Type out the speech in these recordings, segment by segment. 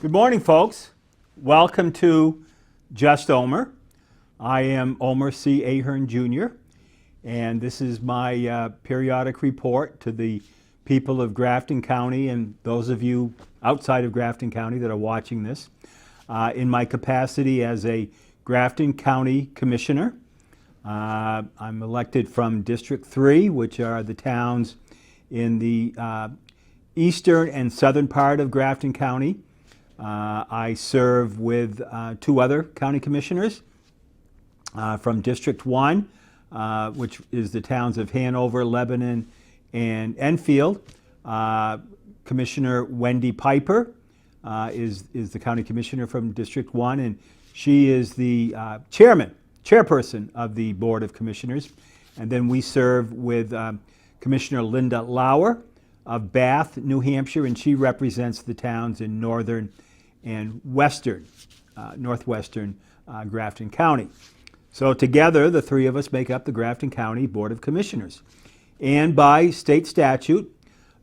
Good morning, folks. Welcome to Just Omer. I am Omer C. Ahern Jr., and this is my periodic report to the people of Grafton County and those of you outside of Grafton County that are watching this. In my capacity as a Grafton County Commissioner, I'm elected from District 3, which are the towns in the eastern and southern part of Grafton County. I serve with two other county commissioners from District 1, which is the towns of Hanover, Lebanon, and Enfield. Commissioner Wendy Piper is the county commissioner from District 1, and she is the chairperson of the Board of Commissioners. And then we serve with Commissioner Linda Lauer of Bath, New Hampshire, and she represents the towns in northern and northwestern Grafton County. So together, the three of us make up the Grafton County Board of Commissioners. And by state statute,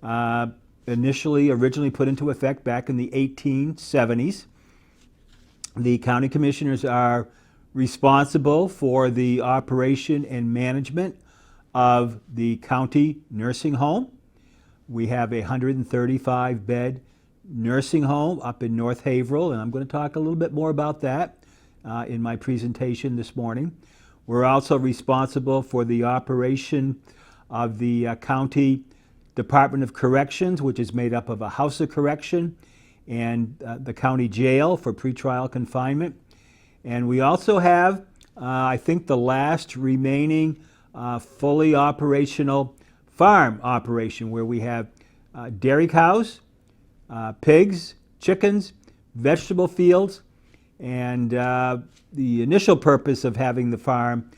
originally put into effect back in the 1870s, the county commissioners are responsible for the operation and management of the county nursing home. We have a 135-bed nursing home up in North Haverhill, and I'm going to talk a little bit more about that in my presentation this morning. We're also responsible for the operation of the county Department of Corrections, which is made up of a house of correction and the county jail for pretrial confinement. And we also have, I think, the last remaining fully operational farm operation where we have dairy cows, pigs, chickens, vegetable fields, and the initial purpose of having the farm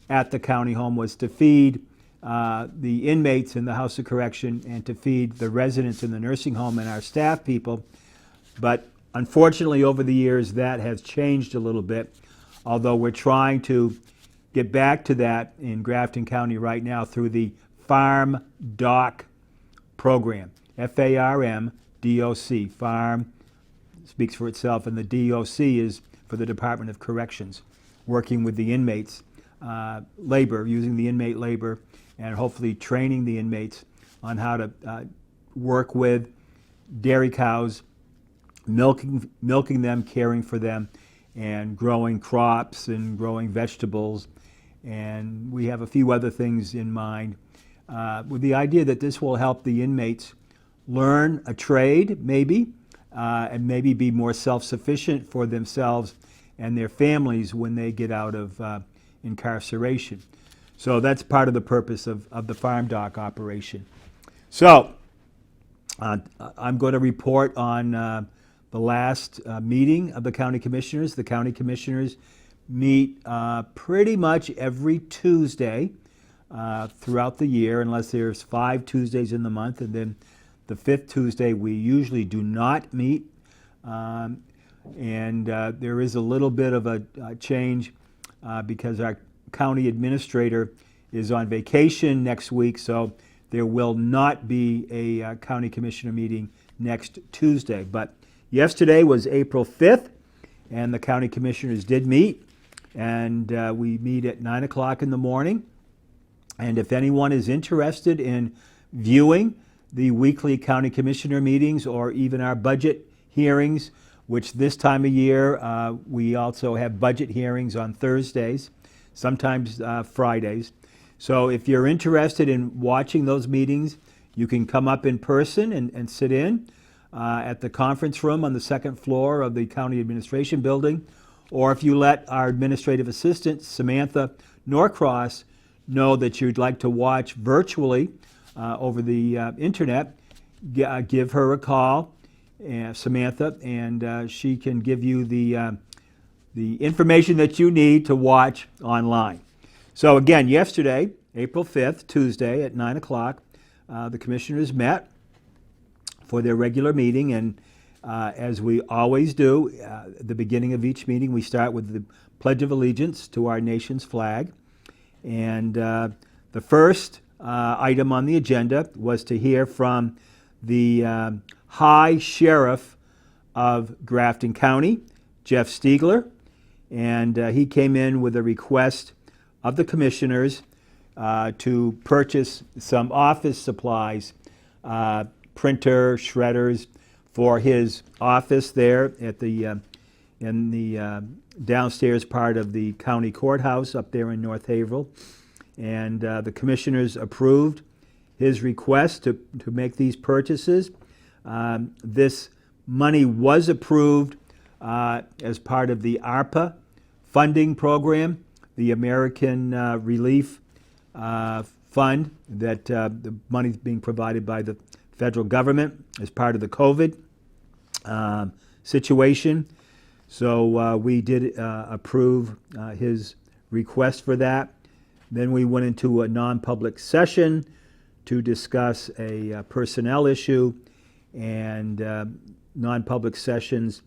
at the county home was to feed the inmates in the House of Correction and to feed the residents in the nursing home and our staff people. But unfortunately, over the years, that has changed a little bit, although we're trying to get back to that in Grafton County right now through the Farm Doc program, F-A-R-M-D-O-C. Farm speaks for itself, and the D-O-C is for the Department of Corrections, working with the inmates, labor, using the inmate labor, and hopefully training the inmates on how to work with dairy cows, milking them, caring for them, and growing crops and growing vegetables. And we have a few other things in mind with the idea that this will help the inmates learn a trade, maybe, and maybe be more self-sufficient for themselves and their families when they get out of incarceration. So that's part of the purpose of the Farm Doc operation. So I'm going to report on the last meeting of the county commissioners. The county commissioners meet pretty much every Tuesday throughout the year, unless there's 5 Tuesdays in the month, and then the 5th Tuesday we usually do not meet. And there is a little bit of a change because our county administrator is on vacation next week, so there will not be a county commissioner meeting next Tuesday. But yesterday was April 5th, and the county commissioners did meet, and we meet at 9 o'clock in the morning. And if anyone is interested in viewing the weekly county commissioner meetings or even our budget hearings, which this time of year we also have budget hearings on Thursdays, sometimes Fridays. So if you're interested in watching those meetings, you can come up in person and sit in at the conference room on the 2nd floor of the county administration building. Or if you let our administrative assistant, Samantha Norcross, know that you'd like to watch virtually over the internet, give her a call, Samantha, and she can give you the information that you need to watch online. So again, yesterday, April 5th, Tuesday at 9 o'clock, the commissioners met for their regular meeting, and as we always do, at the beginning of each meeting, we start with the Pledge of Allegiance to our nation's flag. And the first item on the agenda was to hear from the High Sheriff of Grafton County, Jeff Stiegler, and he came in with a request of the commissioners to purchase some office supplies, printer, shredders, for his office there at the in the downstairs part of the county courthouse up there in North Haverhill. And the commissioners approved his request to make these purchases. This money was approved as part of the ARPA funding program, the American Relief Fund, that the money is being provided by the federal government as part of the COVID situation. So we did approve his request for that. Then we went into a non-public session to discuss a personnel issue, and non-public sessions,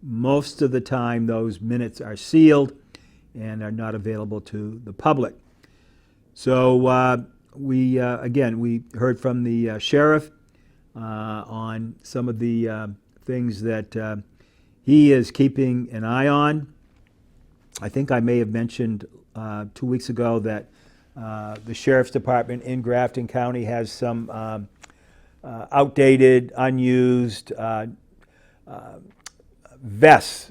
most of the time those minutes are sealed and are not available to the public. So we heard from the sheriff on some of the things that he is keeping an eye on. I think I may have mentioned 2 weeks ago that the Sheriff's Department in Grafton County has some outdated, unused vests,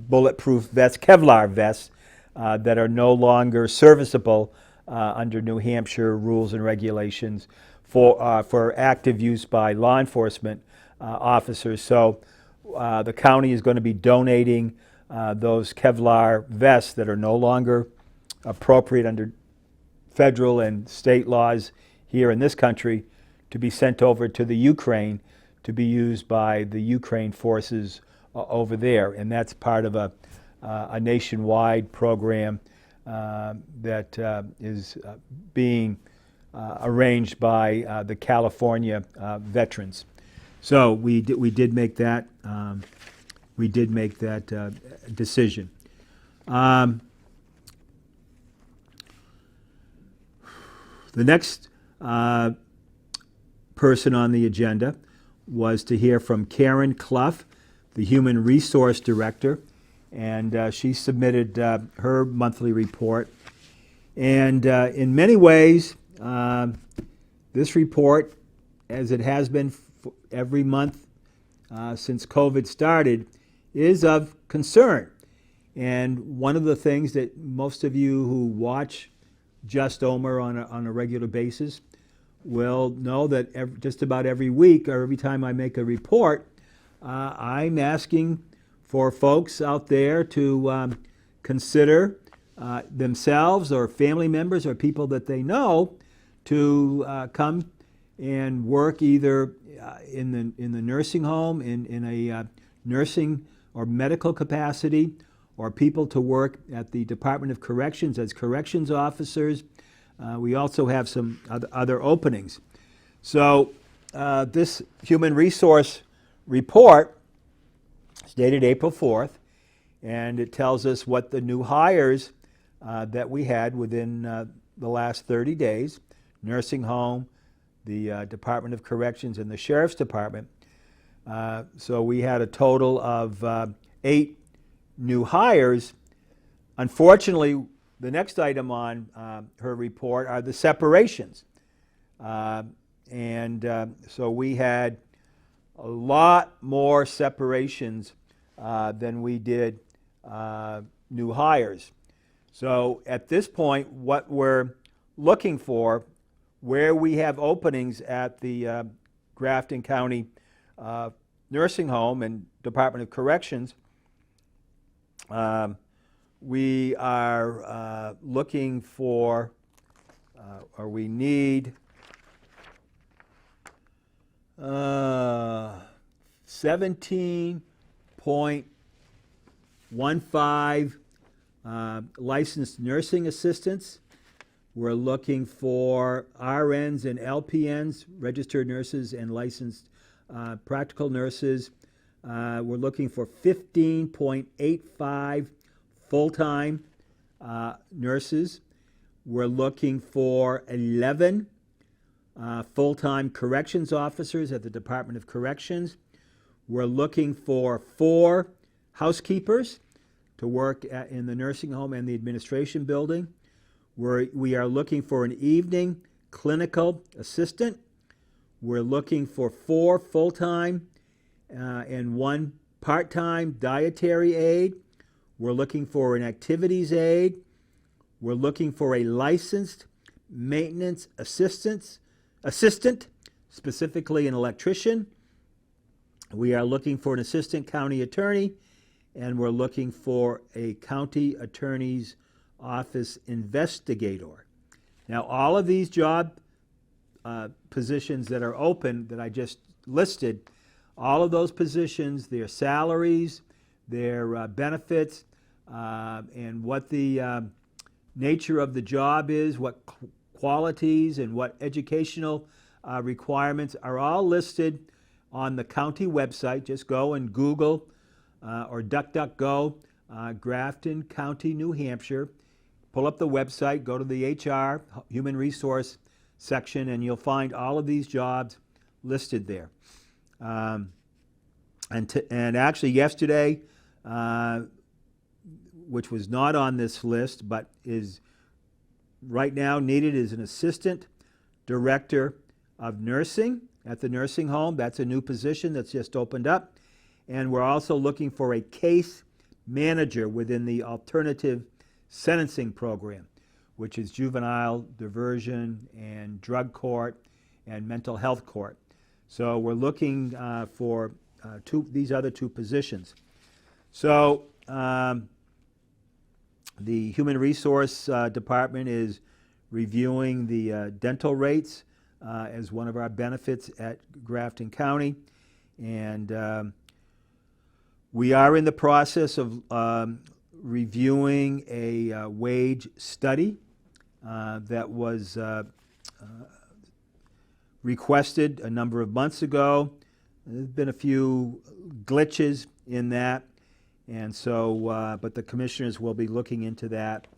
bulletproof vests, Kevlar vests, that are no longer serviceable under New Hampshire rules and regulations for active use by law enforcement officers. So the county is going to be donating those Kevlar vests that are no longer appropriate under federal and state laws here in this country to be sent over to the Ukraine to be used by the Ukraine forces over there. And that's part of a nationwide program that is being arranged by the California veterans. So we did make that decision. The next person on the agenda was to hear from Karen Clough, the Human Resource Director, and she submitted her monthly report. And in many ways, this report, as it has been every month since COVID started, is of concern. And one of the things that most of you who watch Just Omer on a regular basis will know that just about every week or every time I make a report, I'm asking for folks out there to consider themselves or family members or people that they know to come and work either in the nursing home, in a nursing or medical capacity, or people to work at the Department of Corrections as corrections officers. We also have some other openings. So this human resource report is dated April 4th, and it tells us what the new hires that we had within the last 30 days, nursing home, the Department of Corrections, and the Sheriff's Department. So we had a total of 8 new hires. Unfortunately, the next item on her report are the separations. So we had a lot more separations than we did new hires. So at this point, what we're looking for, where we have openings at the Grafton County Nursing Home and Department of Corrections, we are looking for, or we need 17.15 licensed nursing assistants. We're looking for RNs and LPNs, registered nurses and licensed practical nurses. We're looking for 15.85 full-time nurses. We're looking for 11 full-time corrections officers at the Department of Corrections. We're looking for 4 housekeepers to work in the nursing home and the administration building. We are looking for an evening clinical assistant. We're looking for 4 full-time and 1 part-time dietary aide. We're looking for an activities aide. We're looking for a licensed maintenance assistant, specifically an electrician. We are looking for an assistant county attorney, and we're looking for a county attorney's office investigator. Now, all of these job positions that are open that I just listed, all of those positions, their salaries, their benefits, and what the nature of the job is, what qualities and what educational requirements are all listed on the county website. Just go and Google or DuckDuckGo, Grafton County, New Hampshire. Pull up the website, go to the HR, Human Resource section, and you'll find all of these jobs listed there. And actually yesterday, which was not on this list, but is right now needed, is an assistant director of nursing at the nursing home. That's a new position that's just opened up. And we're also looking for a case manager within the alternative sentencing program, which is juvenile diversion and drug court and mental health court. So we're looking for these other 2 positions. So the Human Resource Department is reviewing the dental rates as one of our benefits at Grafton County. And we are in the process of reviewing a wage study that was requested a number of months ago. There's been a few glitches in that, and so, but the commissioners will be looking into that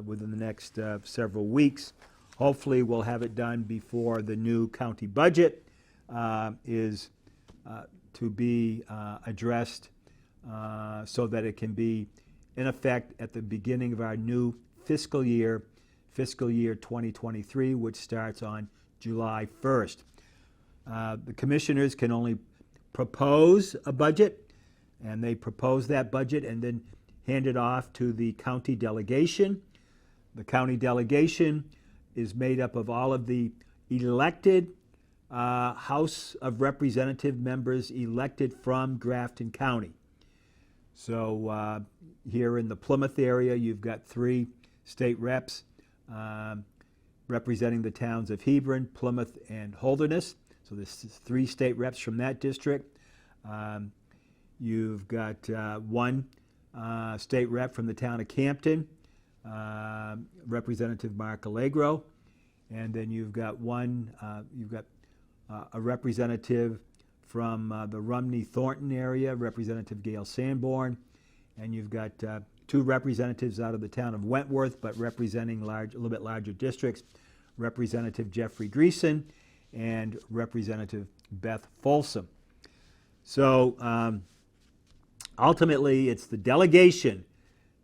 within the next several weeks. Hopefully we'll have it done before the new county budget is to be addressed so that it can be in effect at the beginning of our new fiscal year 2023, which starts on July 1st. The commissioners can only propose a budget, and they propose that budget and then hand it off to the county delegation. The county delegation is made up of all of the elected House of Representative members elected from Grafton County. So here in the Plymouth area, you've got 3 state reps representing the towns of Hebron, Plymouth, and Holderness. So there's 3 state reps from that district. You've got 1 state rep from the town of Campton, Representative Mark Allegro, and then you've got a representative from the Rumney-Thornton area, Representative Gail Sanborn, and you've got 2 representatives out of the town of Wentworth, but representing a little bit larger districts, Representative Jeffrey Greason and Representative Beth Folsom. So ultimately, it's the delegation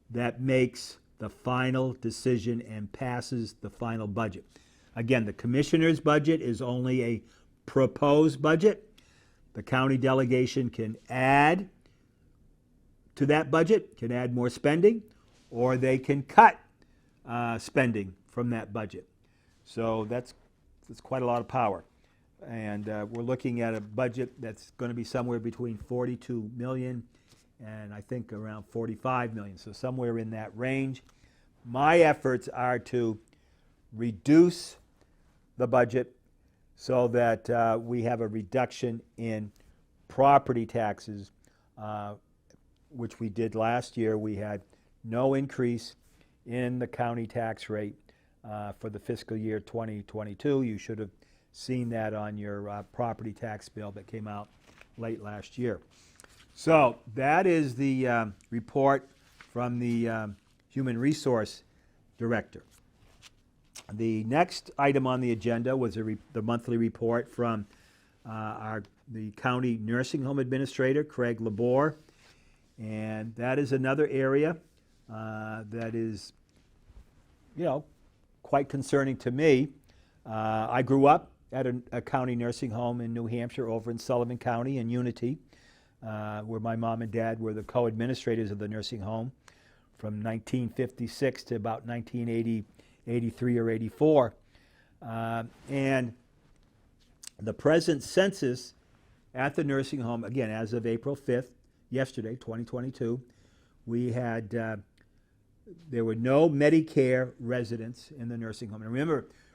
that makes the final decision and passes the final budget. Again, the commissioner's budget is only a proposed budget. The county delegation can add to that budget, can add more spending, or they can cut spending from that budget. So that's quite a lot of power. And we're looking at a budget that's going to be somewhere between 42 million and I think around 45 million, so somewhere in that range. My efforts are to reduce the budget so that we have a reduction in property taxes, which we did last year. We had no increase in the county tax rate for the fiscal year 2022. You should have seen that on your property tax bill that came out late last year. So that is the report from the Human Resource Director. The next item on the agenda was the monthly report from the county nursing home administrator, Craig Labor, and that is another area that is, quite concerning to me. I grew up at a county nursing home in New Hampshire over in Sullivan County in Unity, where my mom and dad were the co-administrators of the nursing home from 1956 to about 1980, 83 or 84. And the present census at the nursing home, again, as of April 5th, yesterday, 2022, we had, there were no Medicare residents in the nursing home. And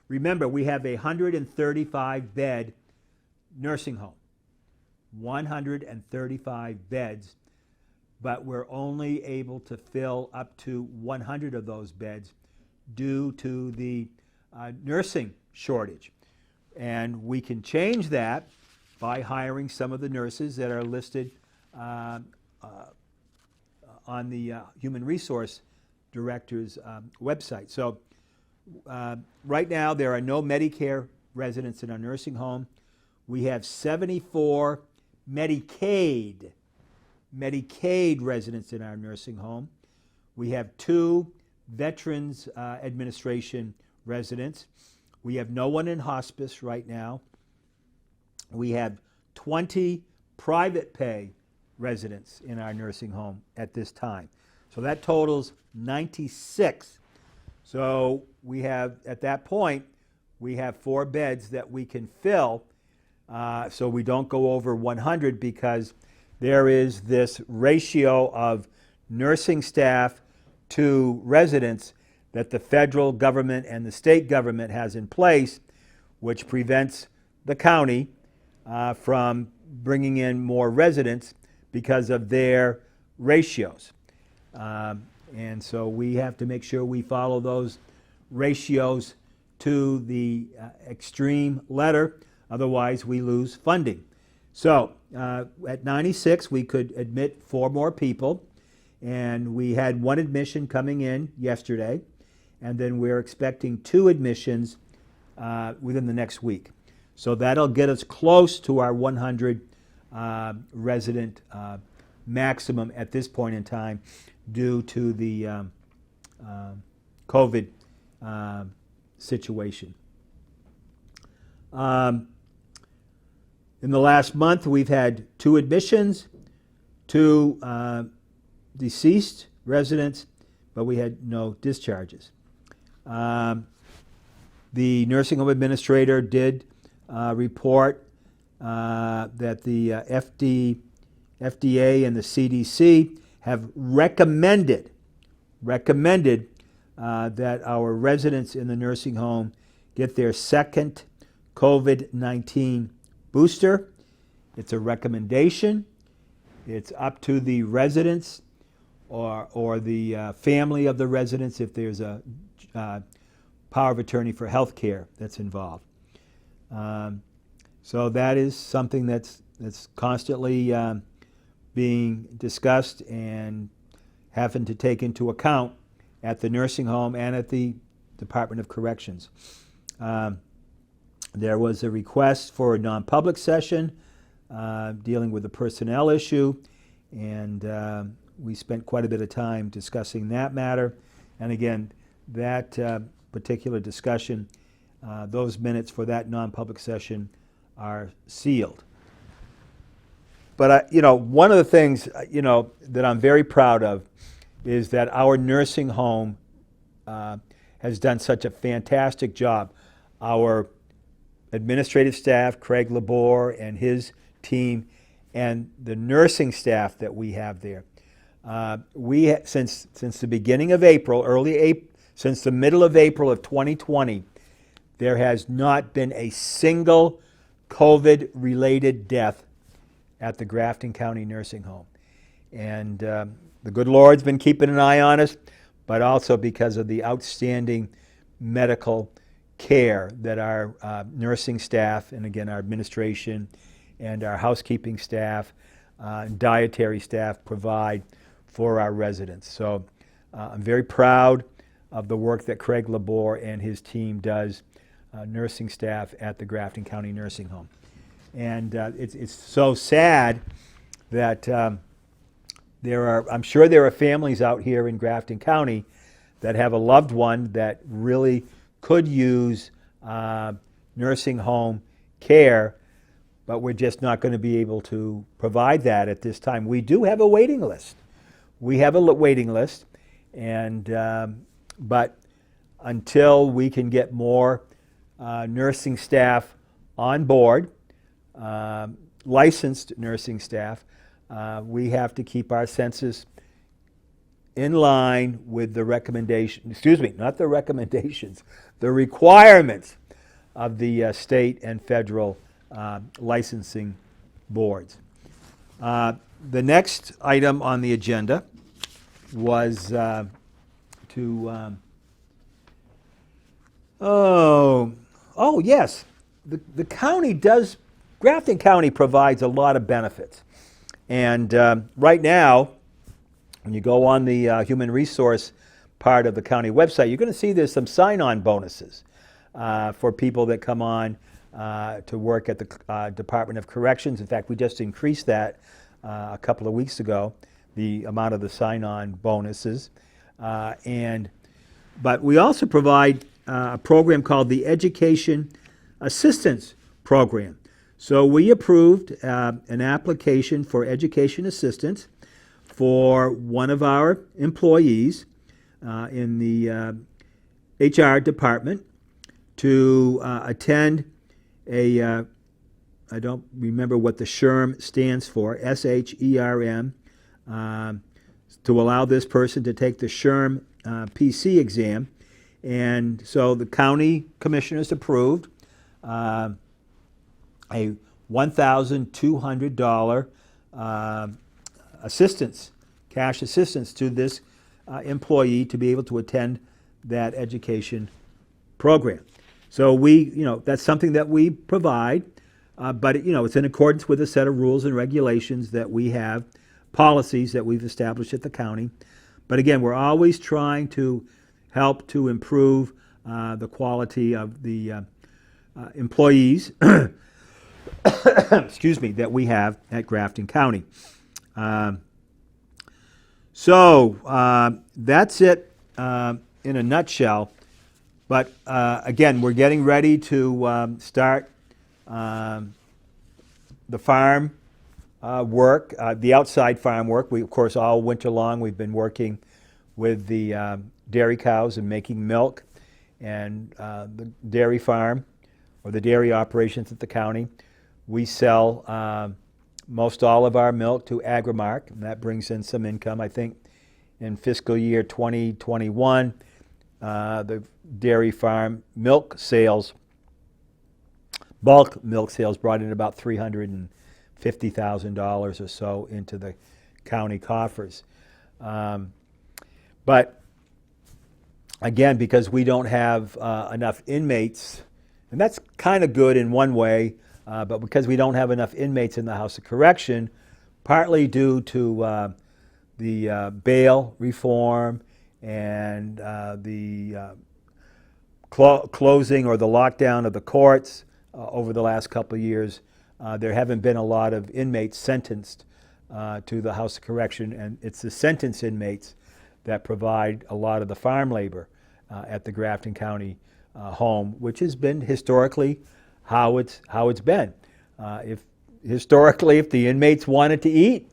remember, we have a 135-bed nursing home, 135 beds, but we're only able to fill up to 100 of those beds due to the nursing shortage. And we can change that by hiring some of the nurses that are listed on the Human Resource Director's website. So right now there are no Medicare residents in our nursing home. We have 74 Medicaid residents in our nursing home. We have 2 Veterans Administration residents. We have no one in hospice right now. We have 20 private pay residents in our nursing home at this time. So that totals 96. So we have, at that point, we have 4 beds that we can fill, so we don't go over 100, because there is this ratio of nursing staff to residents that the federal government and the state government has in place, which prevents the county from bringing in more residents because of their ratios. And so we have to make sure we follow those ratios to the extreme letter, otherwise we lose funding. So at 96, we could admit 4 more people, and we had 1 admission coming in yesterday, and then we're expecting 2 admissions within the next week. So that'll get us close to our 100 resident maximum at this point in time due to the COVID situation. In the last month, we've had 2 admissions, 2 deceased residents, but we had no discharges. The nursing home administrator did report that the FDA and the CDC have recommended that our residents in the nursing home get their second COVID-19 booster. It's a recommendation. It's up to the residents or the family of the residents if there's a power of attorney for health care that's involved. So that is something that's constantly being discussed and having to take into account at the nursing home and at the Department of Corrections. There was a request for a non-public session dealing with a personnel issue, and we spent quite a bit of time discussing that matter. And again, that particular discussion, those minutes for that non-public session are sealed. But one of the things that I'm very proud of is that our nursing home has done such a fantastic job. Our administrative staff, Craig Labor and his team, and the nursing staff that we have there. Since the beginning of April, since the middle of April of 2020, there has not been a single COVID-related death at the Grafton County Nursing Home. And the good Lord's been keeping an eye on us, but also because of the outstanding medical care that our nursing staff, and again our administration and our housekeeping staff, dietary staff provide for our residents. So I'm very proud of the work that Craig Labor and his team does, nursing staff at the Grafton County Nursing Home. And it's so sad that I'm sure there are families out here in Grafton County that have a loved one that really could use nursing home care, but we're just not going to be able to provide that at this time. We do have a waiting list. We have a waiting list, and but until we can get more nursing staff on board, licensed nursing staff, we have to keep our census in line with the not the recommendations, the requirements of the state and federal licensing boards. The next item on the agenda was yes, the county does, Grafton County provides a lot of benefits. And right now, when you go on the human resource part of the county website, you're going to see there's some sign-on bonuses for people that come on to work at the Department of Corrections. In fact, we just increased that a couple of weeks ago, the amount of the sign-on bonuses. But we also provide a program called the Education Assistance Program. So we approved an application for education assistance for one of our employees in the HR department to attend I don't remember what the SHRM stands for, SHERM, to allow this person to take the SHRM PC exam. And so the county commissioners approved a $1,200 assistance, cash assistance to this employee to be able to attend that education program. So that's something that we provide, but it's in accordance with a set of rules and regulations that we have, policies that we've established at the county. But again, we're always trying to help to improve the quality of the employees excuse me, that we have at Grafton County. So that's it in a nutshell. But again, we're getting ready to start the farm work, the outside farm work. We, of course, all winter long, we've been working with the dairy cows and making milk, and the dairy farm or the dairy operations at the county. We sell most all of our milk to Agrimark, and that brings in some income. I think in fiscal year 2021, the dairy farm milk sales, bulk milk sales, brought in about $350,000 or so into the county coffers. But again, because we don't have enough inmates, and that's kind of good in one way, but because we don't have enough inmates in the House of Correction, partly due to the bail reform and the closing or the lockdown of the courts over the last couple of years, there haven't been a lot of inmates sentenced to the House of Correction, and it's the sentence inmates that provide a lot of the farm labor at the Grafton County home, which has been historically how it's been. If the inmates wanted to eat,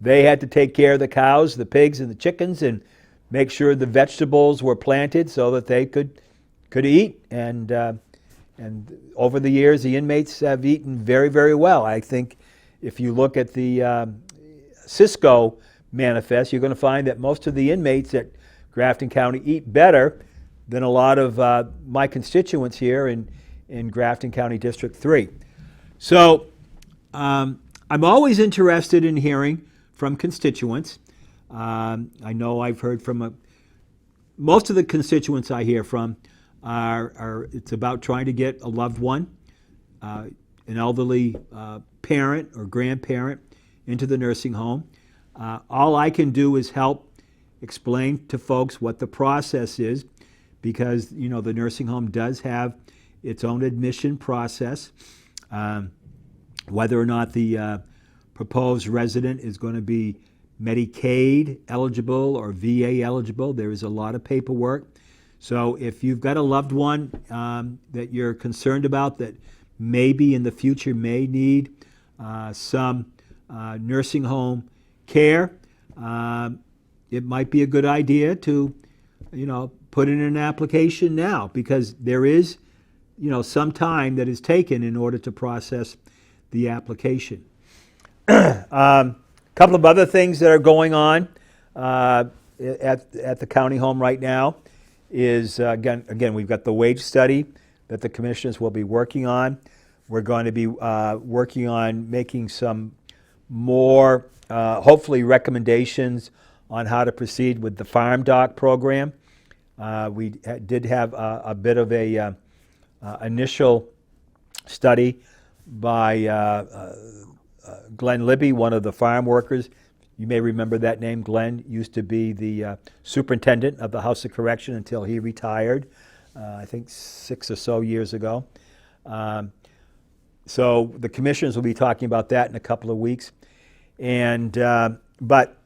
they had to take care of the cows, the pigs, and the chickens, and make sure the vegetables were planted so that they could eat. And over the years, the inmates have eaten very, very well. I think if you look at the Cisco manifest, you're going to find that most of the inmates at Grafton County eat better than a lot of my constituents here in Grafton County District 3. So I'm always interested in hearing from constituents. I know I've heard from most of the constituents I hear from it's about trying to get a loved one, an elderly parent or grandparent into the nursing home. All I can do is help explain to folks what the process is, because the nursing home does have its own admission process. whether or not the proposed resident is going to be Medicaid eligible or VA eligible. There is a lot of paperwork. So if you've got a loved one that you're concerned about that maybe in the future may need some nursing home care, it might be a good idea to, put in an application now, because there is, some time that is taken in order to process the application. Couple of other things that are going on at the county home right now is, again, we've got the wage study that the commissioners will be working on. We're going to be working on making some more, hopefully, recommendations on how to proceed with the farm doc program. We did have a bit of a initial study by Glenn Libby, one of the farm workers. You may remember that name. Glenn used to be the superintendent of the House of Correction until he retired, I think 6 or so years ago. So the commissioners will be talking about that in a couple of weeks. And but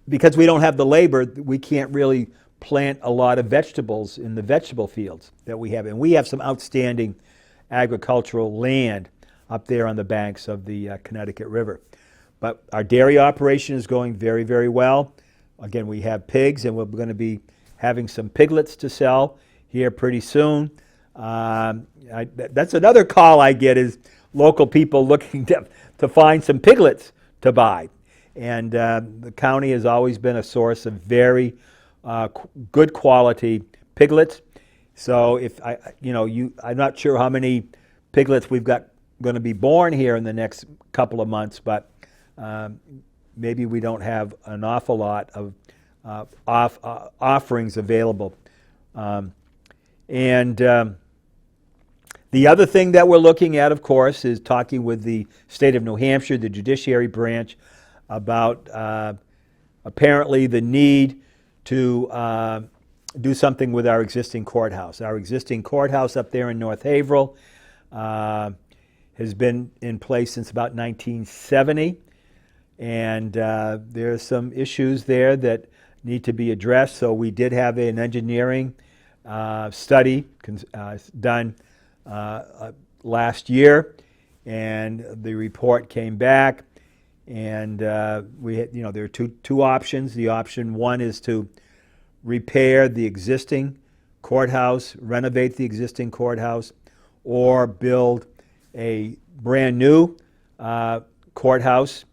because we don't have the labor, we can't really plant a lot of vegetables in the vegetable fields that we have. And we have some outstanding agricultural land up there on the banks of the Connecticut River. But our dairy operation is going very, very well. Again, we have pigs, and we're going to be having some piglets to sell here pretty soon. That's another call I get, is local people looking to find some piglets to buy. And the county has always been a source of very good quality piglets. So if I'm not sure how many piglets we've got going to be born here in the next couple of months, but maybe we don't have an awful lot of offerings available. The other thing that we're looking at, of course, is talking with the state of New Hampshire, the judiciary branch, about apparently the need to do something with our existing courthouse. Our existing courthouse up there in North Haverhill has been in place since about 1970, and there are some issues there that need to be addressed. So we did have an engineering study done last year, and the report came back, and we had, there are two options. The option one is to repair the existing courthouse, renovate the existing courthouse, or build a brand new courthouse.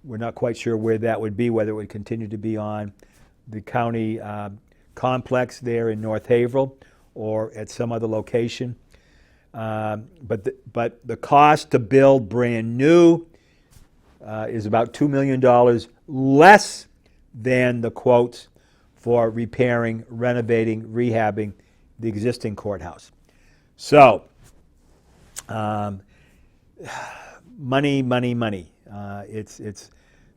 We're not quite sure where that would be, whether it would continue to be on the county complex there in North Haverhill or at some other location. But the cost to build brand new is about $2 million less than the quotes for repairing, renovating, rehabbing the existing courthouse. So, money.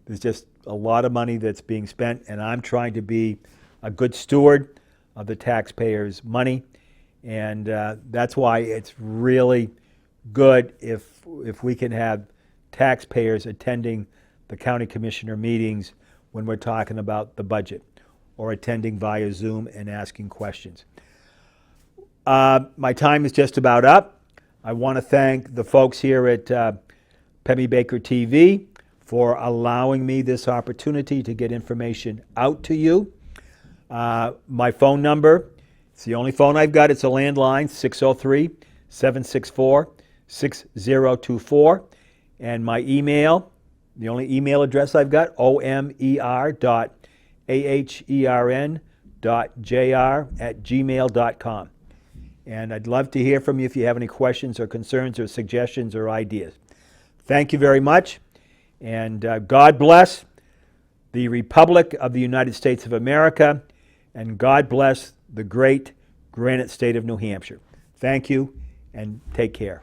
There's just a lot of money that's being spent, and I'm trying to be a good steward of the taxpayers' money, and that's why it's really good if we can have taxpayers attending the county commissioner meetings when we're talking about the budget, or attending via Zoom and asking questions. My time is just about up. I want to thank the folks here at Pemmy Baker TV for allowing me this opportunity to get information out to you. My phone number, it's the only phone I've got. It's a landline, 603-764-6024. And my email, the only email address I've got, omer.ahern.jr@gmail.com. And I'd love to hear from you if you have any questions or concerns or suggestions or ideas. Thank you very much, and God bless the Republic of the United States of America, and God bless the great granite state of New Hampshire. Thank you, and take care.